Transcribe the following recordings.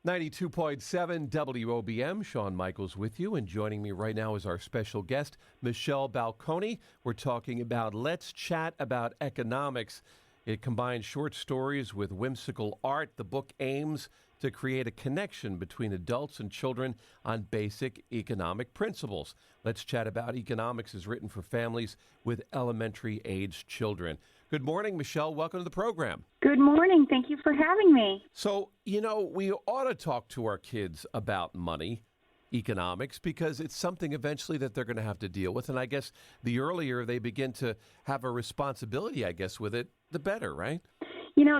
92.7 WOBM, Sean Michaels with you, and joining me right now is our special guest, Michelle Balconi. We're talking about Let's Chat About Economics. It combines short stories with whimsical art. The book aims to create a connection between adults and children on basic economic principles. Let's Chat About Economics is written for families with elementary-aged children. Good morning, Michelle. Welcome to the program. Good morning. Thank you for having me. So, we ought to talk to our kids about money, economics, because it's something eventually that they're going to have to deal with. And I guess the earlier they begin to have a responsibility, with it, the better, right?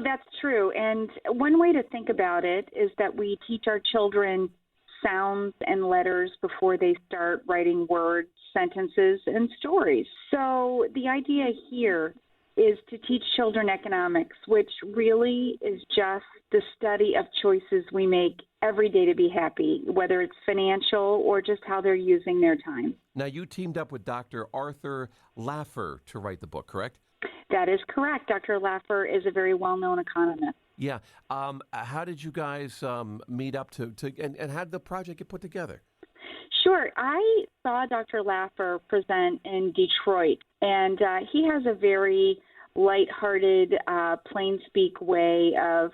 That's true. And one way to think about it is that we teach our children sounds and letters before they start writing words, sentences, and stories. So the idea here is to teach children economics, which really is just the study of choices we make every day to be happy, whether it's financial or just how they're using their time. Now, you teamed up with Dr. Arthur Laffer to write the book, correct? That is correct. Dr. Laffer is a very well-known economist. Yeah. How did you guys meet up and how did the project get put together? Sure. I saw Dr. Laffer present in Detroit, and he has a very lighthearted, plain speak way of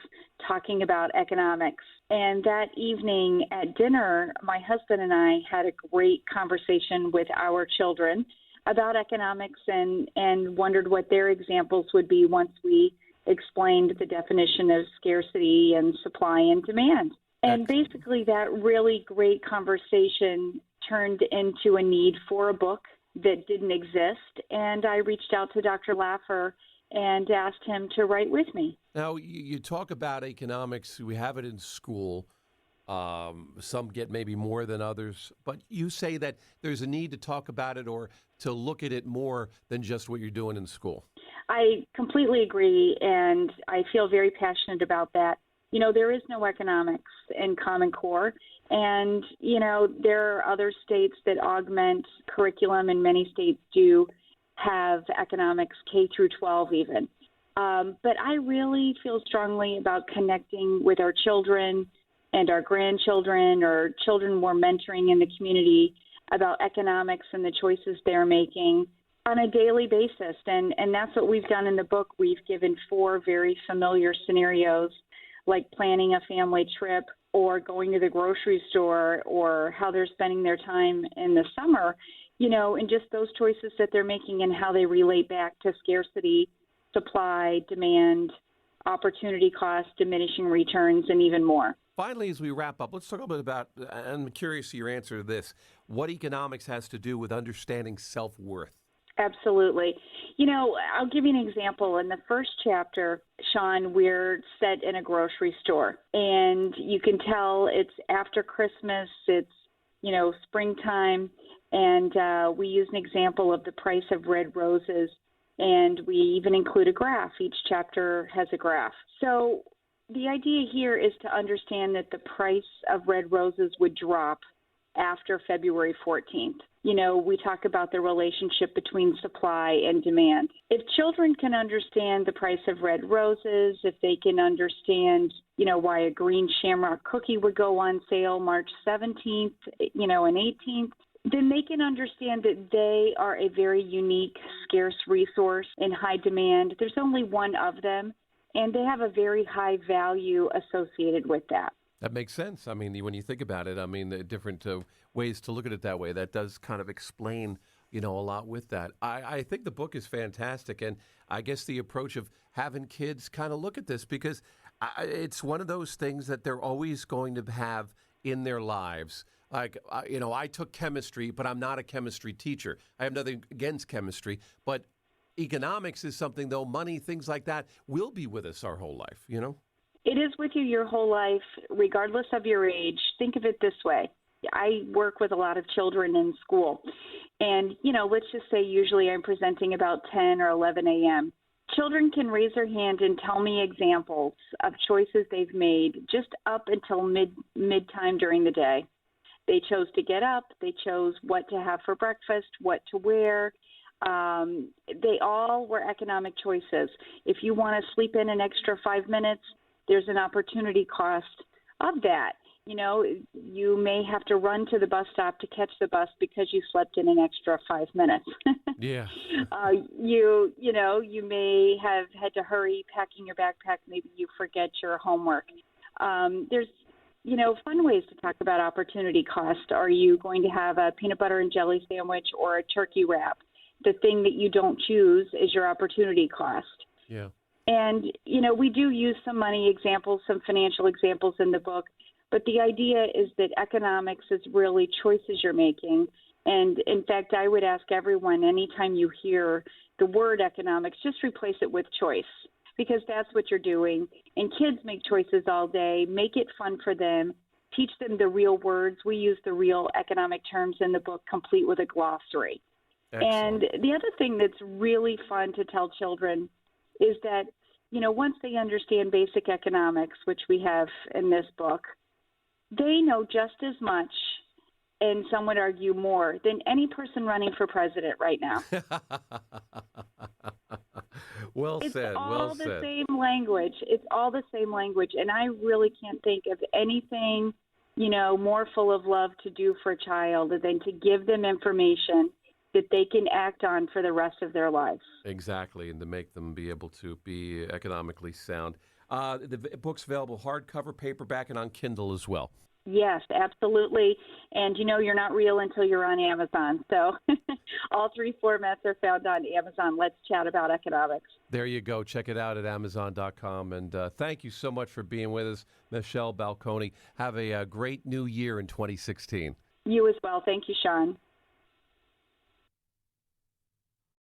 talking about economics. And that evening at dinner, my husband and I had a great conversation with our children about economics and wondered what their examples would be once we explained the definition of scarcity and supply and demand. And basically that really great conversation turned into a need for a book that didn't exist. And I reached out to Dr. Laffer and asked him to write with me. Now, you talk about economics. We have it in school. Some get maybe more than others. But you say that there's a need to talk about it or to look at it more than just what you're doing in school. I completely agree, and I feel very passionate about that. There is no economics in Common Core, and, there are other states that augment curriculum, and many states do have economics K through 12 even. But I really feel strongly about connecting with our children and our grandchildren or children we're mentoring in the community about economics and the choices they're making on a daily basis. And that's what we've done in the book. We've given 4 very familiar scenarios, like planning a family trip or going to the grocery store or how they're spending their time in the summer, and just those choices that they're making and how they relate back to scarcity, supply, demand, opportunity cost, diminishing returns, and even more. Finally, as we wrap up, let's talk a little bit about, and I'm curious to your answer to this, what economics has to do with understanding self-worth. Absolutely. I'll give you an example. In the first chapter, Sean, we're set in a grocery store, and you can tell it's after Christmas, it's, springtime, and we use an example of the price of red roses, and we even include a graph. Each chapter has a graph. So the idea here is to understand that the price of red roses would drop after February 14th. We talk about the relationship between supply and demand. If children can understand the price of red roses, if they can understand, why a green shamrock cookie would go on sale March 17th, and 18th, then they can understand that they are a very unique, scarce resource in high demand. There's only one of them, and they have a very high value associated with that. That makes sense. I mean, when you think about it, the different ways to look at it that way, that does kind of explain, a lot with that. I think the book is fantastic, and I guess the approach of having kids kind of look at this, because it's one of those things that they're always going to have in their lives. Like, I took chemistry, but I'm not a chemistry teacher. I have nothing against chemistry, but economics is something, though, money, things like that, will be with us our whole life, It is with you your whole life, regardless of your age. Think of it this way. I work with a lot of children in school. And, let's just say usually I'm presenting about 10 or 11 a.m. Children can raise their hand and tell me examples of choices they've made just up until mid-time during the day. They chose to get up. They chose what to have for breakfast, what to wear. They all were economic choices. If you want to sleep in an extra 5 minutes, there's an opportunity cost of that. You know, you may have to run to the bus stop to catch the bus because you slept in an extra 5 minutes. Yeah. You may have had to hurry packing your backpack. Maybe you forget your homework. There's fun ways to talk about opportunity cost. Are you going to have a peanut butter and jelly sandwich or a turkey wrap? The thing that you don't choose is your opportunity cost. Yeah. And, we do use some money examples, some financial examples in the book, but the idea is that economics is really choices you're making. And in fact, I would ask everyone, anytime you hear the word economics, just replace it with choice, because that's what you're doing. And kids make choices all day. Make it fun for them. Teach them the real words. We use the real economic terms in the book, complete with a glossary. Excellent. And the other thing that's really fun to tell children is that, once they understand basic economics, which we have in this book, they know just as much, and some would argue more, than any person running for president right now. Well It's said. all Well the said. same language. It's all the same language. And I really can't think of anything, more full of love to do for a child than to give them information that they can act on for the rest of their lives. Exactly, and to make them be able to be economically sound. The book's available hardcover, paperback, and on Kindle as well. Yes, absolutely. And you're not real until you're on Amazon. So all three formats are found on Amazon. Let's chat about economics. There you go. Check it out at Amazon.com. And thank you so much for being with us, Michelle Balconi. Have a great new year in 2016. You as well. Thank you, Sean.